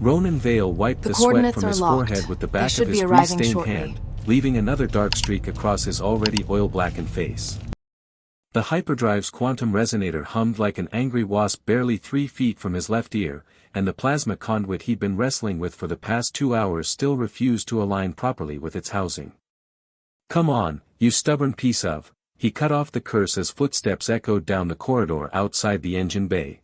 Ronan Vale wiped the sweat from his forehead with the back of his grease-stained hand, leaving another dark streak across his already oil-blackened face. The hyperdrive's quantum resonator hummed like an angry wasp barely 3 feet from his left ear, and the plasma conduit he'd been wrestling with for the past 2 hours still refused to align properly with its housing. "Come on, you stubborn piece of," he cut off the curse as footsteps echoed down the corridor outside the engine bay.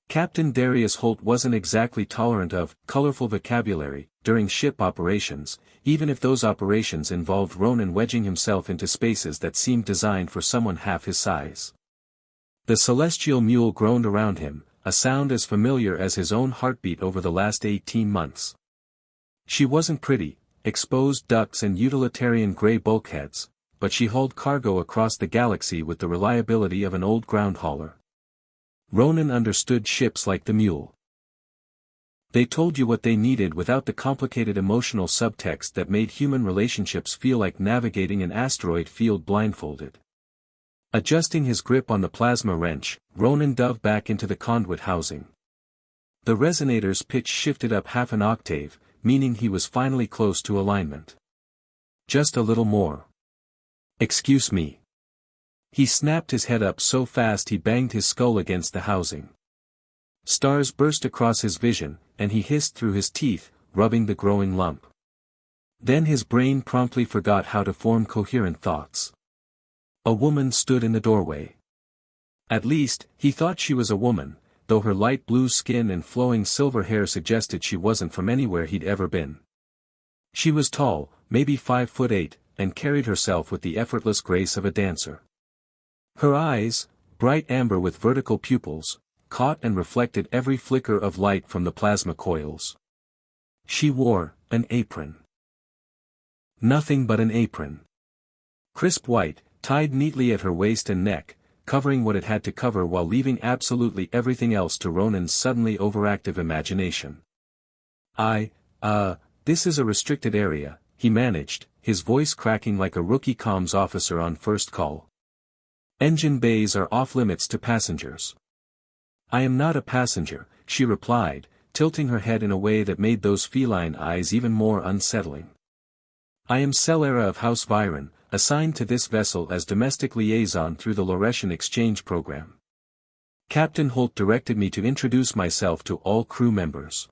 Captain Darius Holt wasn't exactly tolerant of colorful vocabulary during ship operations, even if those operations involved Ronan wedging himself into spaces that seemed designed for someone half his size. The celestial mule groaned around him, a sound as familiar as his own heartbeat over the last 18 months. She wasn't pretty, exposed ducts and utilitarian gray bulkheads, but she hauled cargo across the galaxy with the reliability of an old ground hauler. Ronan understood ships like the mule. They told you what they needed without the complicated emotional subtext that made human relationships feel like navigating an asteroid field blindfolded. Adjusting his grip on the plasma wrench, Ronan dove back into the conduit housing. The resonator's pitch shifted up half an octave, meaning he was finally close to alignment. Just a little more. "Excuse me." He snapped his head up so fast he banged his skull against the housing. Stars burst across his vision, and he hissed through his teeth, rubbing the growing lump. Then his brain promptly forgot how to form coherent thoughts. A woman stood in the doorway. At least, he thought she was a woman, though her light blue skin and flowing silver hair suggested she wasn't from anywhere he'd ever been. She was tall, maybe 5'8", and carried herself with the effortless grace of a dancer. Her eyes, bright amber with vertical pupils, caught and reflected every flicker of light from the plasma coils. She wore an apron. Nothing but an apron. Crisp white, tied neatly at her waist and neck, covering what it had to cover while leaving absolutely everything else to Ronan's suddenly overactive imagination. This is a restricted area," he managed, his voice cracking like a rookie comms officer on first call. "Engine bays are off-limits to passengers." "I am not a passenger," she replied, tilting her head in a way that made those feline eyes even more unsettling. "I am Celera of House Viren, assigned to this vessel as domestic liaison through the Lauretian exchange program. Captain Holt directed me to introduce myself to all crew members."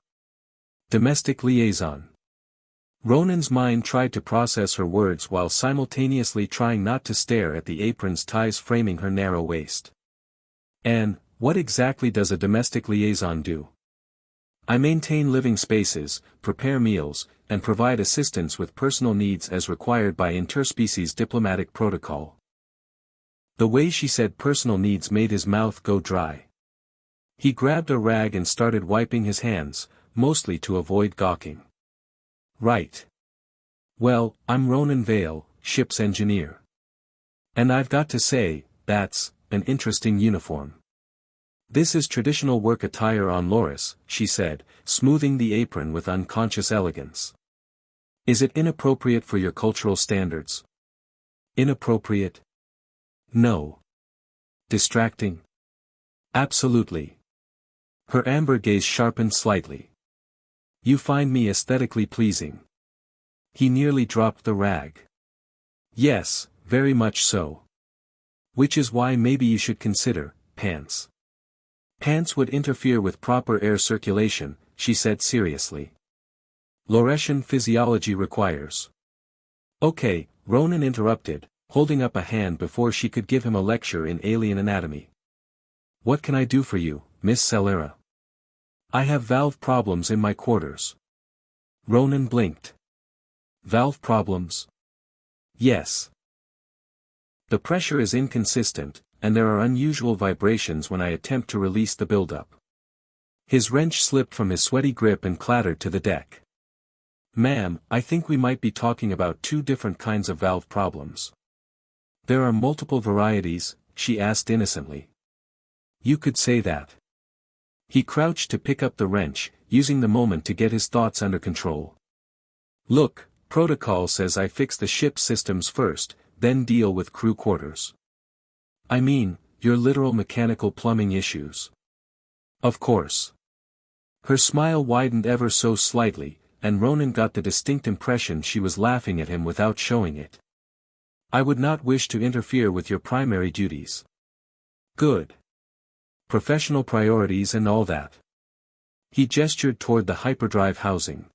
Domestic liaison. Ronan's mind tried to process her words while simultaneously trying not to stare at the apron's ties framing her narrow waist. "And, what exactly does a domestic liaison do?" "I maintain living spaces, prepare meals, and provide assistance with personal needs as required by interspecies diplomatic protocol." The way she said personal needs made his mouth go dry. He grabbed a rag and started wiping his hands, mostly to avoid gawking. "Right. Well, I'm Ronan Vale, ship's engineer. And I've got to say, that's an interesting uniform." "This is traditional work attire on Loris," she said, smoothing the apron with unconscious elegance. "Is it inappropriate for your cultural standards?" "Inappropriate? No. Distracting?" "Absolutely." Her amber gaze sharpened slightly. "You find me aesthetically pleasing?" He nearly dropped the rag. "Yes, very much so. Which is why maybe you should consider pants." "Pants would interfere with proper air circulation," she said seriously. "Lauretian physiology requires." "Okay," Ronan interrupted, holding up a hand before she could give him a lecture in alien anatomy. "What can I do for you, Miss Celera?" "I have valve problems in my quarters." Ronan blinked. "Valve problems?" "Yes. The pressure is inconsistent, and there are unusual vibrations when I attempt to release the buildup." His wrench slipped from his sweaty grip and clattered to the deck. "Ma'am, I think we might be talking about two different kinds of valve problems." "There are multiple varieties," she asked innocently. "You could say that." He crouched to pick up the wrench, using the moment to get his thoughts under control. "Look, protocol says I fix the ship's systems first, then deal with crew quarters." "I mean, your literal mechanical plumbing issues." "Of course. Her smile widened ever so slightly, and Ronan got the distinct impression she was laughing at him without showing it. I would not wish to interfere with your primary duties. Good. Professional priorities and all that. He gestured toward the hyperdrive housing.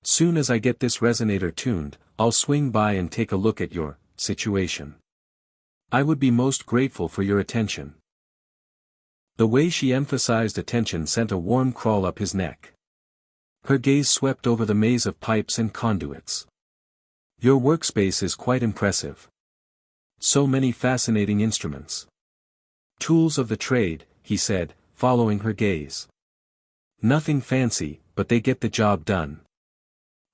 Soon as I get this resonator tuned, I'll swing by and take a look at your situation. I would be most grateful for your attention. The way she emphasized attention sent a warm crawl up his neck. Her gaze swept over the maze of pipes and conduits. Your workspace is quite impressive. So many fascinating instruments. Tools of the trade, he said, following her gaze. Nothing fancy, but they get the job done.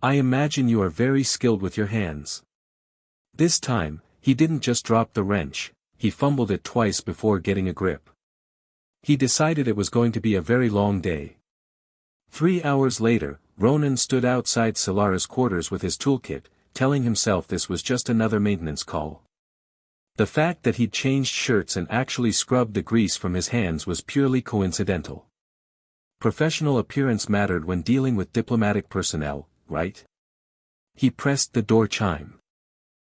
I imagine you are very skilled with your hands. This time, he didn't just drop the wrench, he fumbled it twice before getting a grip. He decided it was going to be a very long day. 3 hours later, Ronan stood outside Solara's quarters with his toolkit, telling himself this was just another maintenance call. The fact that he'd changed shirts and actually scrubbed the grease from his hands was purely coincidental. Professional appearance mattered when dealing with diplomatic personnel, right? He pressed the door chime.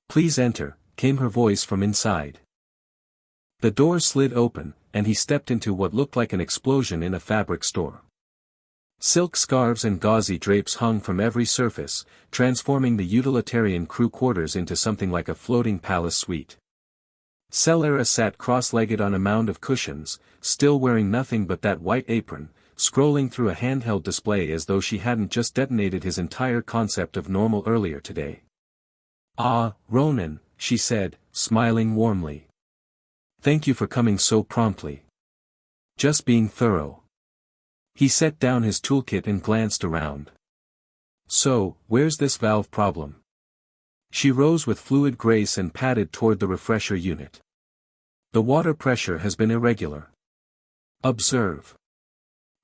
Please enter, came her voice from inside. The door slid open, and he stepped into what looked like an explosion in a fabric store. Silk scarves and gauzy drapes hung from every surface, transforming the utilitarian crew quarters into something like a floating palace suite. Solara sat cross-legged on a mound of cushions, still wearing nothing but that white apron, scrolling through a handheld display as though she hadn't just detonated his entire concept of normal earlier today. Ah, Ronan, she said, smiling warmly. Thank you for coming so promptly. Just being thorough. He set down his toolkit and glanced around. So, where's this valve problem? She rose with fluid grace and padded toward the refresher unit. The water pressure has been irregular. Observe.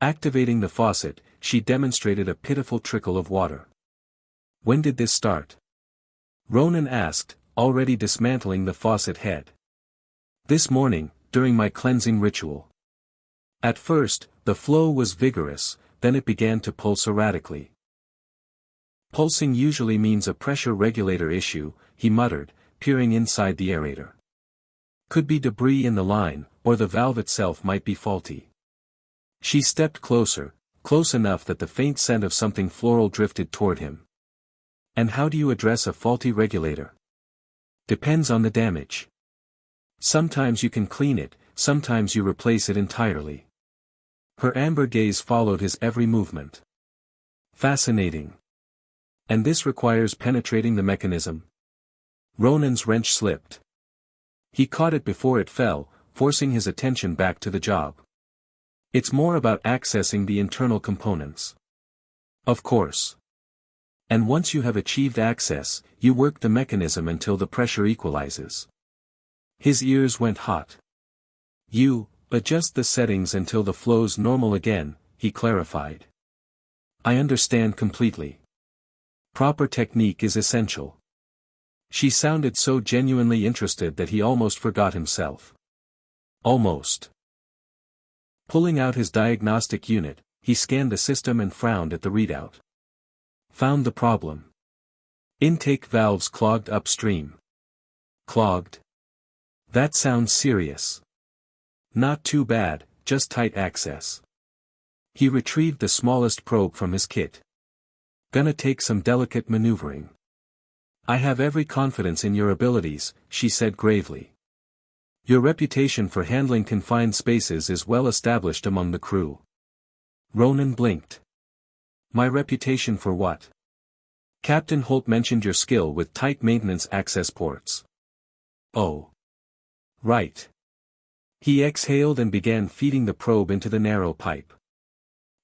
Activating the faucet, she demonstrated a pitiful trickle of water. When did this start? Ronan asked, already dismantling the faucet head. This morning, during my cleansing ritual. At first, the flow was vigorous, then it began to pulse erratically. Pulsing usually means a pressure regulator issue, he muttered, peering inside the aerator. Could be debris in the line, or the valve itself might be faulty. She stepped closer, close enough that the faint scent of something floral drifted toward him. And how do you address a faulty regulator? Depends on the damage. Sometimes you can clean it, sometimes you replace it entirely. Her amber gaze followed his every movement. Fascinating. And this requires penetrating the mechanism. Ronan's wrench slipped. He caught it before it fell, forcing his attention back to the job. It's more about accessing the internal components. Of course. And once you have achieved access, you work the mechanism until the pressure equalizes. His ears went hot. You adjust the settings until the flow's normal again, he clarified. I understand completely. Proper technique is essential. She sounded so genuinely interested that he almost forgot himself. Almost. Pulling out his diagnostic unit, he scanned the system and frowned at the readout. Found the problem. Intake valves clogged upstream. Clogged? That sounds serious. Not too bad, just tight access. He retrieved the smallest probe from his kit. Gonna take some delicate maneuvering. I have every confidence in your abilities, she said gravely. Your reputation for handling confined spaces is well established among the crew. Ronan blinked. My reputation for what? Captain Holt mentioned your skill with tight maintenance access ports. Oh. Right. He exhaled and began feeding the probe into the narrow pipe.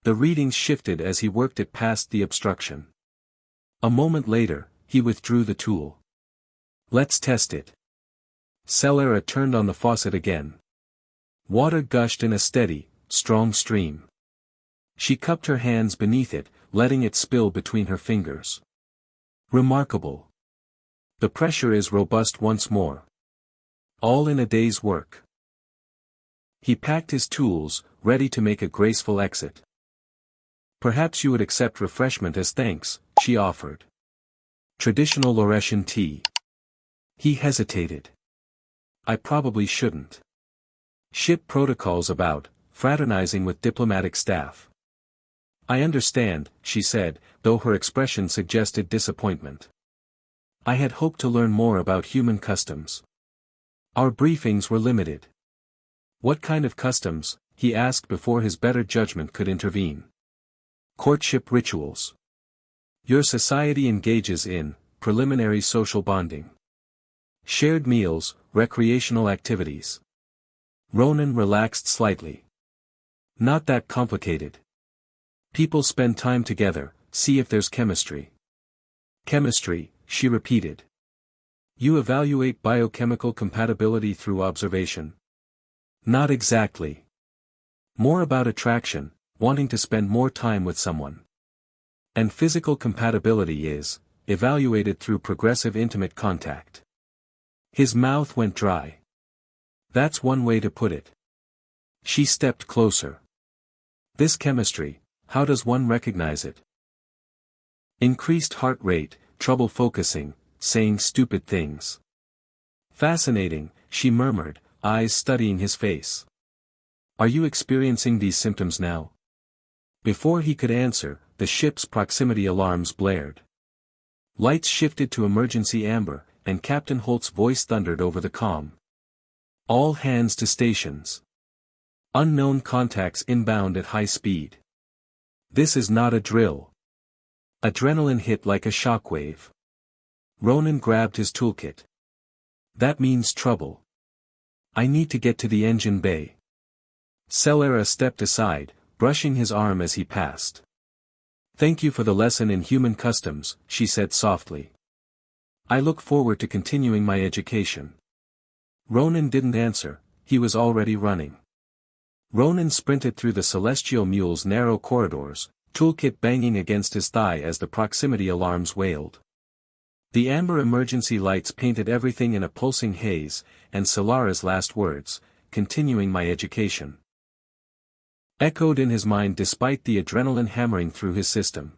The readings shifted as he worked it past the obstruction. A moment later, he withdrew the tool. Let's test it. Solara turned on the faucet again. Water gushed in a steady, strong stream. She cupped her hands beneath it, letting it spill between her fingers. Remarkable. The pressure is robust once more. All in a day's work. He packed his tools, ready to make a graceful exit. Perhaps you would accept refreshment as thanks, she offered. Traditional Laurentian tea. He hesitated. I probably shouldn't. Ship protocols about fraternizing with diplomatic staff. I understand, she said, though her expression suggested disappointment. I had hoped to learn more about human customs. Our briefings were limited. What kind of customs? He asked before his better judgment could intervene. Courtship rituals. Your society engages in preliminary social bonding. Shared meals, recreational activities. Ronan relaxed slightly. Not that complicated. People spend time together, see if there's chemistry. Chemistry, she repeated. You evaluate biochemical compatibility through observation. Not exactly. More about attraction, wanting to spend more time with someone. And physical compatibility is evaluated through progressive intimate contact. His mouth went dry. That's one way to put it. She stepped closer. This chemistry, how does one recognize it? Increased heart rate, trouble focusing, saying stupid things. Fascinating, she murmured, eyes studying his face. Are you experiencing these symptoms now? Before he could answer, the ship's proximity alarms blared. Lights shifted to emergency amber, and Captain Holt's voice thundered over the comm. All hands to stations. Unknown contacts inbound at high speed. This is not a drill. Adrenaline hit like a shockwave. Ronan grabbed his toolkit. That means trouble. I need to get to the engine bay. Celera stepped aside, brushing his arm as he passed. Thank you for the lesson in human customs, she said softly. I look forward to continuing my education. Ronan didn't answer, he was already running. Ronan sprinted through the Celestial Mule's narrow corridors, toolkit banging against his thigh as the proximity alarms wailed. The amber emergency lights painted everything in a pulsing haze, and Solara's last words, continuing my education, echoed in his mind despite the adrenaline hammering through his system.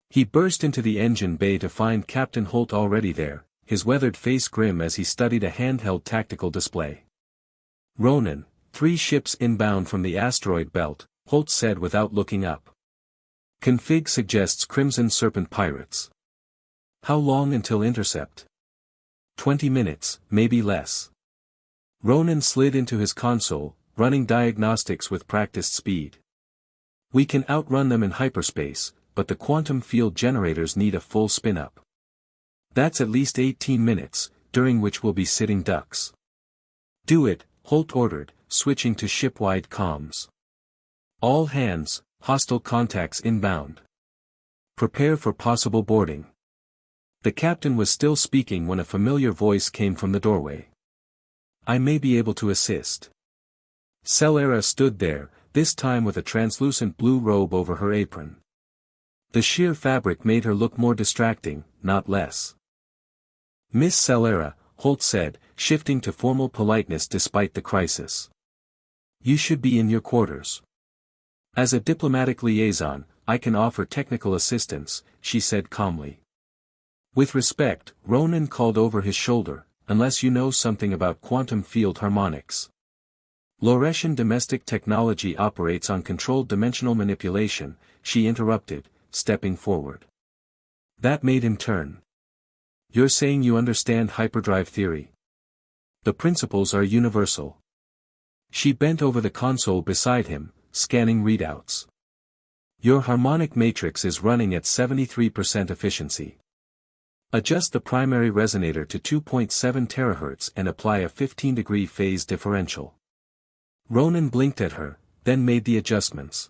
He burst into the engine bay to find Captain Holt already there, his weathered face grim as he studied a handheld tactical display. Ronan, 3 ships inbound from the asteroid belt, Holt said without looking up. Config suggests Crimson Serpent pirates. How long until intercept? 20 minutes, maybe less. Ronan slid into his console, running diagnostics with practiced speed. We can outrun them in hyperspace, but the quantum field generators need a full spin-up. That's at least 18 minutes, during which we'll be sitting ducks. Do it, Holt ordered, switching to ship-wide comms. All hands, hostile contacts inbound. Prepare for possible boarding. The captain was still speaking when a familiar voice came from the doorway. I may be able to assist. Celera stood there, this time with a translucent blue robe over her apron. The sheer fabric made her look more distracting, not less. Miss Celera, Holt said, shifting to formal politeness despite the crisis. You should be in your quarters. As a diplomatic liaison, I can offer technical assistance, she said calmly. With respect, Ronan called over his shoulder, unless you know something about quantum field harmonics. Laurentian domestic technology operates on controlled dimensional manipulation, she interrupted, stepping forward. That made him turn. You're saying you understand hyperdrive theory? The principles are universal. She bent over the console beside him, scanning readouts. Your harmonic matrix is running at 73% efficiency. Adjust the primary resonator to 2.7 THz and apply a 15-degree phase differential. Ronan blinked at her, then made the adjustments.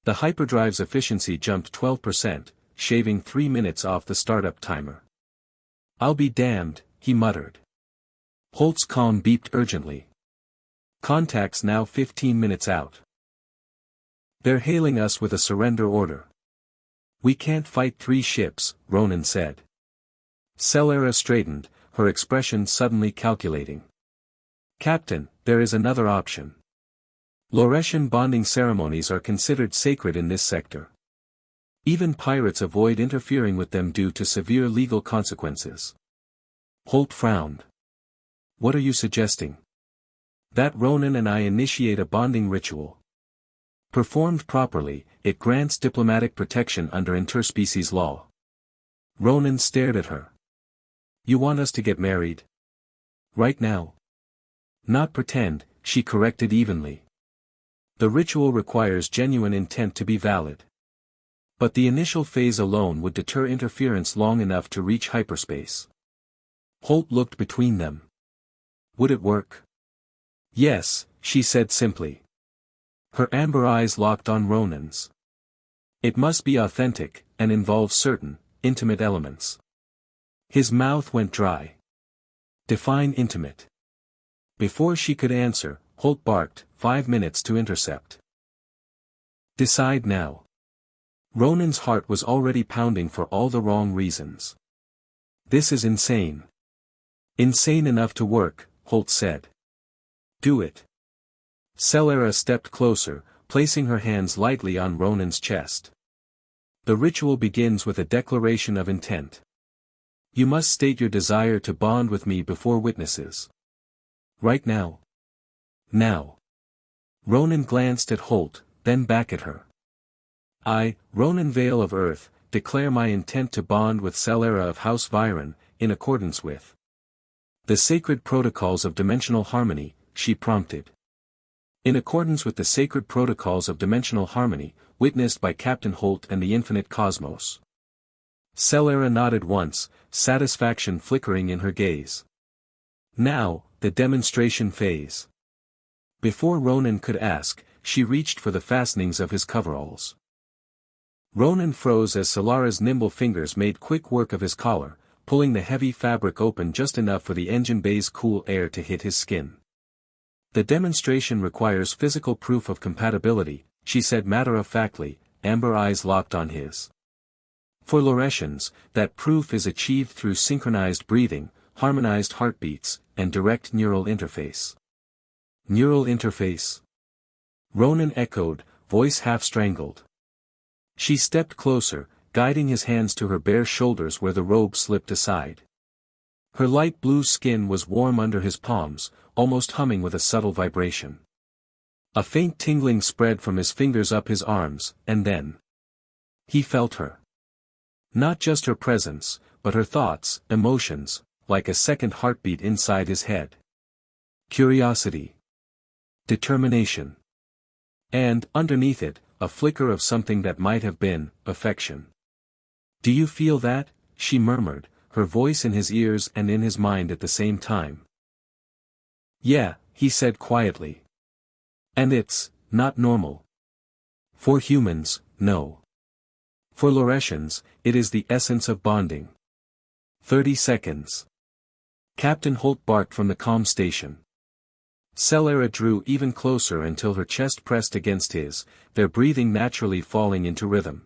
The hyperdrive's efficiency jumped 12%, shaving 3 minutes off the startup timer. I'll be damned, he muttered. Holt's comm beeped urgently. Contacts now 15 minutes out. They're hailing us with a surrender order. We can't fight 3 ships, Ronan said. Celera straightened, her expression suddenly calculating. Captain, there is another option. Lauretian bonding ceremonies are considered sacred in this sector. Even pirates avoid interfering with them due to severe legal consequences. Holt frowned. What are you suggesting? That Ronan and I initiate a bonding ritual. Performed properly, it grants diplomatic protection under interspecies law. Ronan stared at her. You want us to get married? Right now? Not pretend, she corrected evenly. The ritual requires genuine intent to be valid. But the initial phase alone would deter interference long enough to reach hyperspace. Holt looked between them. Would it work? Yes, she said simply. Her amber eyes locked on Ronan's. It must be authentic, and involve certain, intimate elements. His mouth went dry. Define intimate. Before she could answer, Holt barked, 5 minutes to intercept. Decide now. Ronan's heart was already pounding for all the wrong reasons. This is insane. Insane enough to work, Holt said. Do it. Celera stepped closer, placing her hands lightly on Ronan's chest. The ritual begins with a declaration of intent. You must state your desire to bond with me before witnesses. Right now. Now. Ronan glanced at Holt, then back at her. I, Ronan Vale of Earth, declare my intent to bond with Celera of House Viren, in accordance with the sacred protocols of dimensional harmony, she prompted. In accordance with the sacred protocols of dimensional harmony, witnessed by Captain Holt and the infinite cosmos. Celera nodded once, satisfaction flickering in her gaze. Now, the demonstration phase. Before Ronan could ask, she reached for the fastenings of his coveralls. Ronan froze as Solara's nimble fingers made quick work of his collar, pulling the heavy fabric open just enough for the engine bay's cool air to hit his skin. The demonstration requires physical proof of compatibility, she said matter-of-factly, amber eyes locked on his. For Lauretians, that proof is achieved through synchronized breathing, harmonized heartbeats, and direct neural interface. Neural interface? Ronan echoed, voice half-strangled. She stepped closer, guiding his hands to her bare shoulders where the robe slipped aside. Her light blue skin was warm under his palms, almost humming with a subtle vibration. A faint tingling spread from his fingers up his arms, and then he felt her. Not just her presence, but her thoughts, emotions, like a second heartbeat inside his head. Curiosity. Determination. And, underneath it, a flicker of something that might have been, affection. Do you feel that? She murmured, her voice in his ears and in his mind at the same time. Yeah, he said quietly. And it's not normal. For humans, no. For Lauretians, it is the essence of bonding. 30 seconds. Captain Holt barked from the comm station. Celera drew even closer until her chest pressed against his, their breathing naturally falling into rhythm.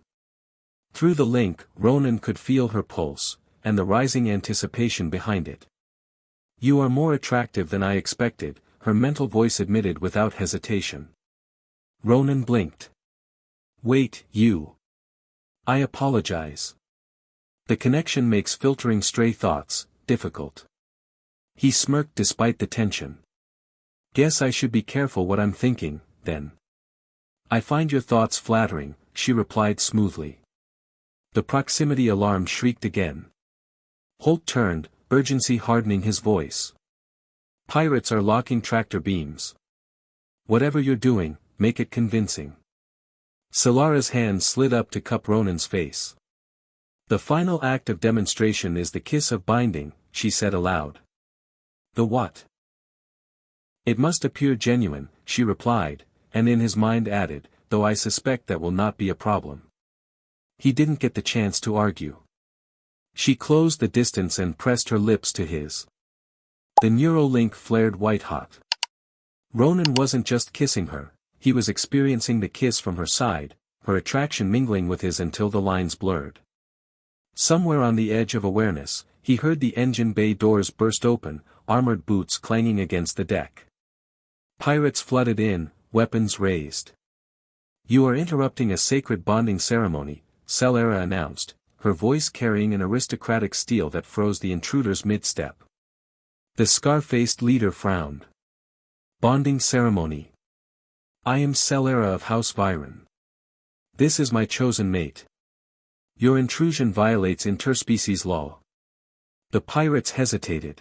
Through the link, Ronan could feel her pulse, and the rising anticipation behind it. You are more attractive than I expected, her mental voice admitted without hesitation. Ronan blinked. Wait, you. I apologize. The connection makes filtering stray thoughts difficult. He smirked despite the tension. Guess I should be careful what I'm thinking, then. I find your thoughts flattering, she replied smoothly. The proximity alarm shrieked again. Holt turned, urgency hardening his voice. Pirates are locking tractor beams. Whatever you're doing, make it convincing. Solara's hand slid up to cup Ronan's face. The final act of demonstration is the kiss of binding, she said aloud. The what? It must appear genuine, she replied, and in his mind added, though I suspect that will not be a problem. He didn't get the chance to argue. She closed the distance and pressed her lips to his. The neural link flared white-hot. Ronan wasn't just kissing her, he was experiencing the kiss from her side, her attraction mingling with his until the lines blurred. Somewhere on the edge of awareness, he heard the engine bay doors burst open, armored boots clanging against the deck. Pirates flooded in, weapons raised. "You are interrupting a sacred bonding ceremony," Celera announced, her voice carrying an aristocratic steel that froze the intruder's mid-step. The scar-faced leader frowned. "Bonding ceremony. I am Celera of House Byron. This is my chosen mate. Your intrusion violates interspecies law." The pirates hesitated.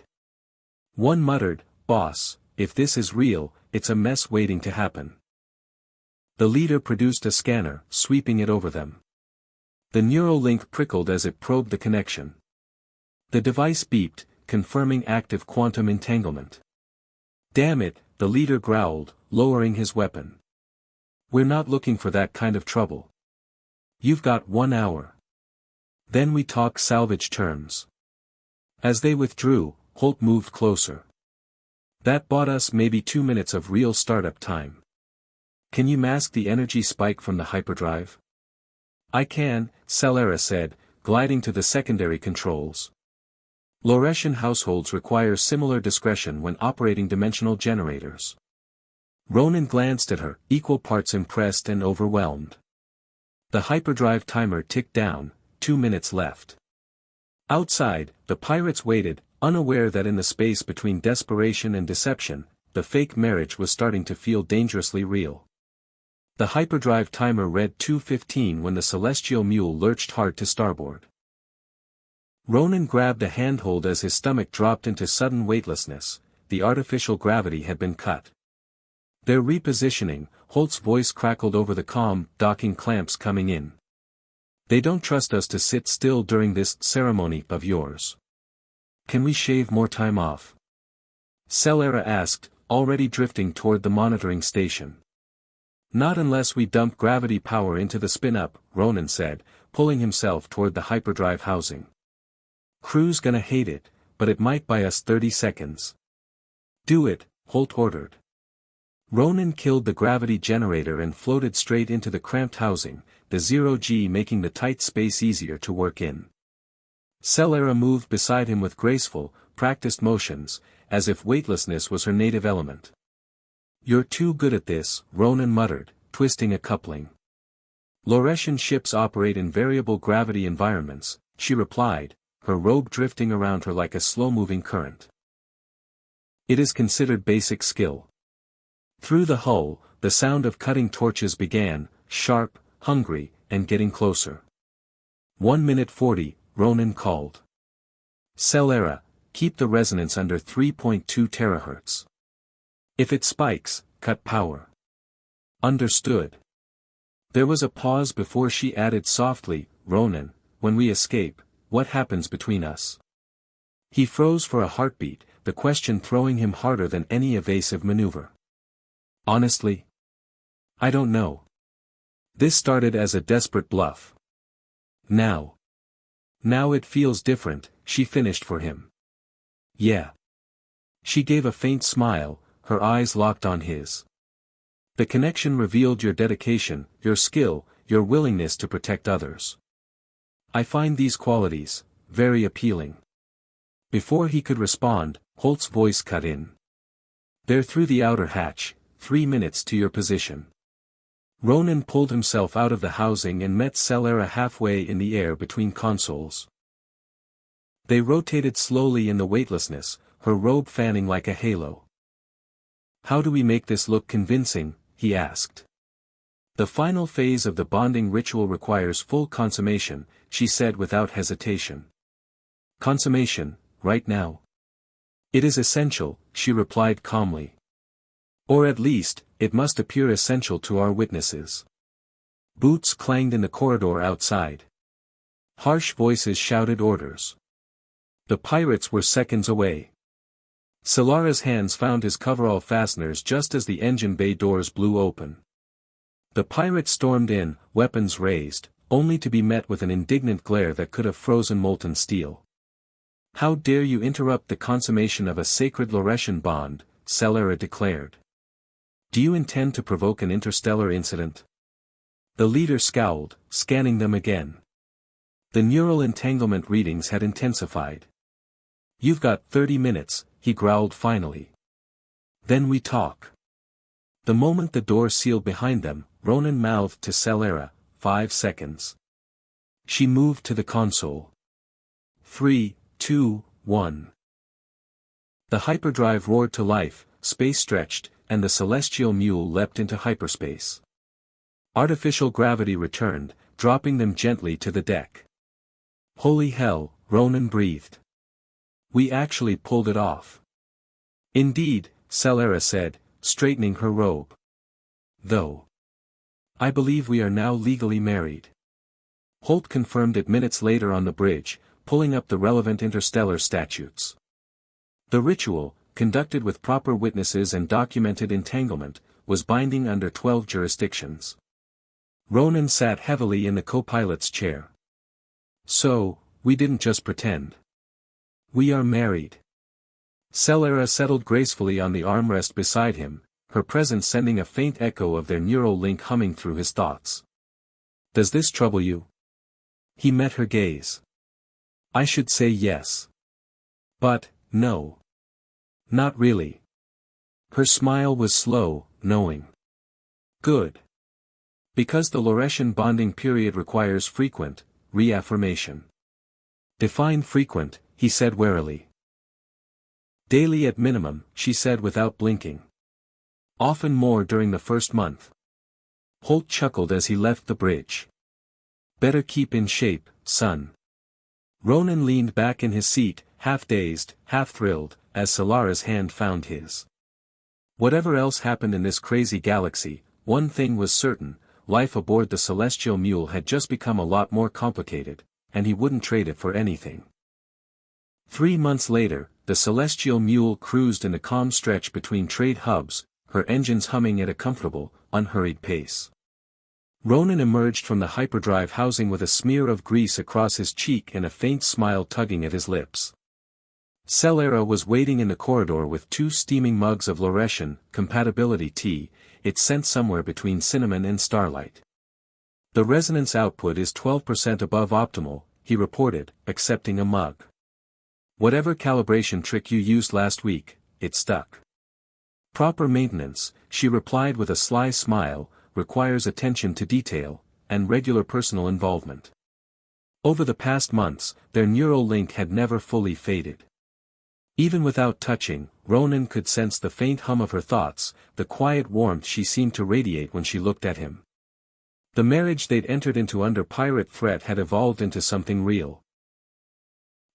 One muttered, "Boss, if this is real, it's a mess waiting to happen." The leader produced a scanner, sweeping it over them. The neural link prickled as it probed the connection. The device beeped, confirming active quantum entanglement. "Damn it," the leader growled, lowering his weapon. "We're not looking for that kind of trouble. You've got 1 hour. Then we talk salvage terms." As they withdrew, Holt moved closer. "That bought us maybe 2 minutes of real startup time. Can you mask the energy spike from the hyperdrive?" "I can," Celera said, gliding to the secondary controls. Lauretian households require similar discretion when operating dimensional generators. Ronan glanced at her, equal parts impressed and overwhelmed. The hyperdrive timer ticked down, 2 minutes left. Outside, the pirates waited, unaware that in the space between desperation and deception, the fake marriage was starting to feel dangerously real. The hyperdrive timer read 2:15 when the celestial mule lurched hard to starboard. Ronan grabbed a handhold as his stomach dropped into sudden weightlessness. The artificial gravity had been cut. "They're repositioning," Holt's voice crackled over the comm, docking clamps coming in. "They don't trust us to sit still during this ceremony of yours. Can we shave more time off?" Celera asked, already drifting toward the monitoring station. "Not unless we dump gravity power into the spin-up," Ronan said, pulling himself toward the hyperdrive housing. "Crew's gonna hate it, but it might buy us 30 seconds. "Do it," Holt ordered. Ronan killed the gravity generator and floated straight into the cramped housing, the zero-G making the tight space easier to work in. Celera moved beside him with graceful, practiced motions, as if weightlessness was her native element. "You're too good at this," Ronan muttered, twisting a coupling. "Lauretian ships operate in variable gravity environments," she replied, her robe drifting around her like a slow-moving current. "It is considered basic skill." Through the hull, the sound of cutting torches began, sharp, hungry, and getting closer. 1:40, Ronan called. "Celera, keep the resonance under 3.2 terahertz. If it spikes, cut power." "Understood." There was a pause before she added softly, "Ronan, when we escape, what happens between us?" He froze for a heartbeat, the question throwing him harder than any evasive maneuver. "Honestly? I don't know. This started as a desperate bluff. Now it feels different," she finished for him. "Yeah." She gave a faint smile, her eyes locked on his. "The connection revealed your dedication, your skill, your willingness to protect others. I find these qualities very appealing." Before he could respond, Holt's voice cut in. "They're through the outer hatch, 3 minutes to your position." Ronan pulled himself out of the housing and met Celera halfway in the air between consoles. They rotated slowly in the weightlessness, her robe fanning like a halo. "How do we make this look convincing?" he asked. "The final phase of the bonding ritual requires full consummation," she said without hesitation. "Consummation, right now?" "It is essential," she replied calmly. "Or at least, it must appear essential to our witnesses." Boots clanged in the corridor outside. Harsh voices shouted orders. The pirates were seconds away. Celera's hands found his coverall fasteners just as the engine bay doors blew open. The pirates stormed in, weapons raised, only to be met with an indignant glare that could have frozen molten steel. "How dare you interrupt the consummation of a sacred Lauretian bond," Celera declared. "Do you intend to provoke an interstellar incident?" The leader scowled, scanning them again. The neural entanglement readings had intensified. "You've got 30 minutes, he growled finally. "Then we talk." The moment the door sealed behind them, Ronan mouthed to Celera, 5 seconds. She moved to the console. 3, 2, 1. The hyperdrive roared to life, space stretched, and the celestial mule leapt into hyperspace. Artificial gravity returned, dropping them gently to the deck. Holy hell, Ronan breathed. We actually pulled it off. Indeed, Celera said, straightening her robe. Though. I believe we are now legally married. Holt confirmed it minutes later on the bridge, pulling up the relevant interstellar statutes. The ritual, conducted with proper witnesses and documented entanglement, was binding under 12 jurisdictions. Ronan sat heavily in the co-pilot's chair. So, we didn't just pretend. We are married. Celera settled gracefully on the armrest beside him, her presence sending a faint echo of their neural link humming through his thoughts. Does this trouble you? He met her gaze. I should say yes. But, no. Not really. Her smile was slow, knowing. Good. Because the Laurentian bonding period requires frequent, reaffirmation. Define frequent, he said warily. Daily at minimum, she said without blinking. Often more during the first month. Holt chuckled as he left the bridge. Better keep in shape, son. Ronan leaned back in his seat, half dazed, half thrilled, as Celera's hand found his. Whatever else happened in this crazy galaxy, one thing was certain, life aboard the celestial mule had just become a lot more complicated, and he wouldn't trade it for anything. 3 months later, the celestial mule cruised in the calm stretch between trade hubs, her engines humming at a comfortable, unhurried pace. Ronan emerged from the hyperdrive housing with a smear of grease across his cheek and a faint smile tugging at his lips. Celera was waiting in the corridor with 2 steaming mugs of Laurentian compatibility tea, its scent somewhere between cinnamon and starlight. The resonance output is 12% above optimal, he reported, accepting a mug. Whatever calibration trick you used last week, it stuck. Proper maintenance, she replied with a sly smile, requires attention to detail, and regular personal involvement. Over the past months, their neural link had never fully faded. Even without touching, Ronan could sense the faint hum of her thoughts, the quiet warmth she seemed to radiate when she looked at him. The marriage they'd entered into under pirate threat had evolved into something real.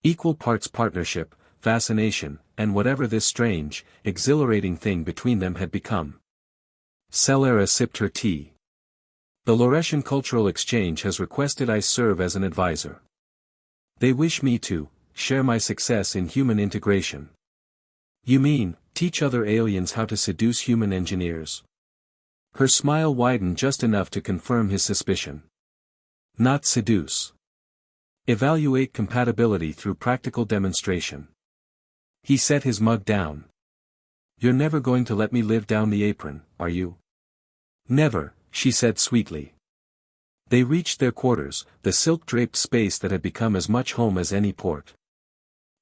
Equal parts partnership, fascination, and whatever this strange, exhilarating thing between them had become. Celera sipped her tea. The Laurentian Cultural Exchange has requested I serve as an advisor. They wish me to share my success in human integration. You mean, teach other aliens how to seduce human engineers? Her smile widened just enough to confirm his suspicion. Not seduce. Evaluate compatibility through practical demonstration. He set his mug down. You're never going to let me live down the apron, are you? Never, she said sweetly. They reached their quarters, the silk-draped space that had become as much home as any port.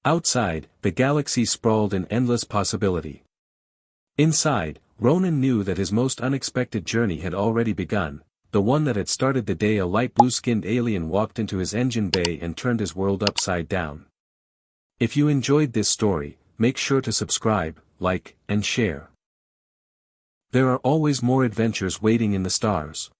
Outside, the galaxy sprawled in endless possibility. Inside, Ronan knew that his most unexpected journey had already begun, the one that had started the day a light blue-skinned alien walked into his engine bay and turned his world upside down. If you enjoyed this story, make sure to subscribe, like, and share. There are always more adventures waiting in the stars.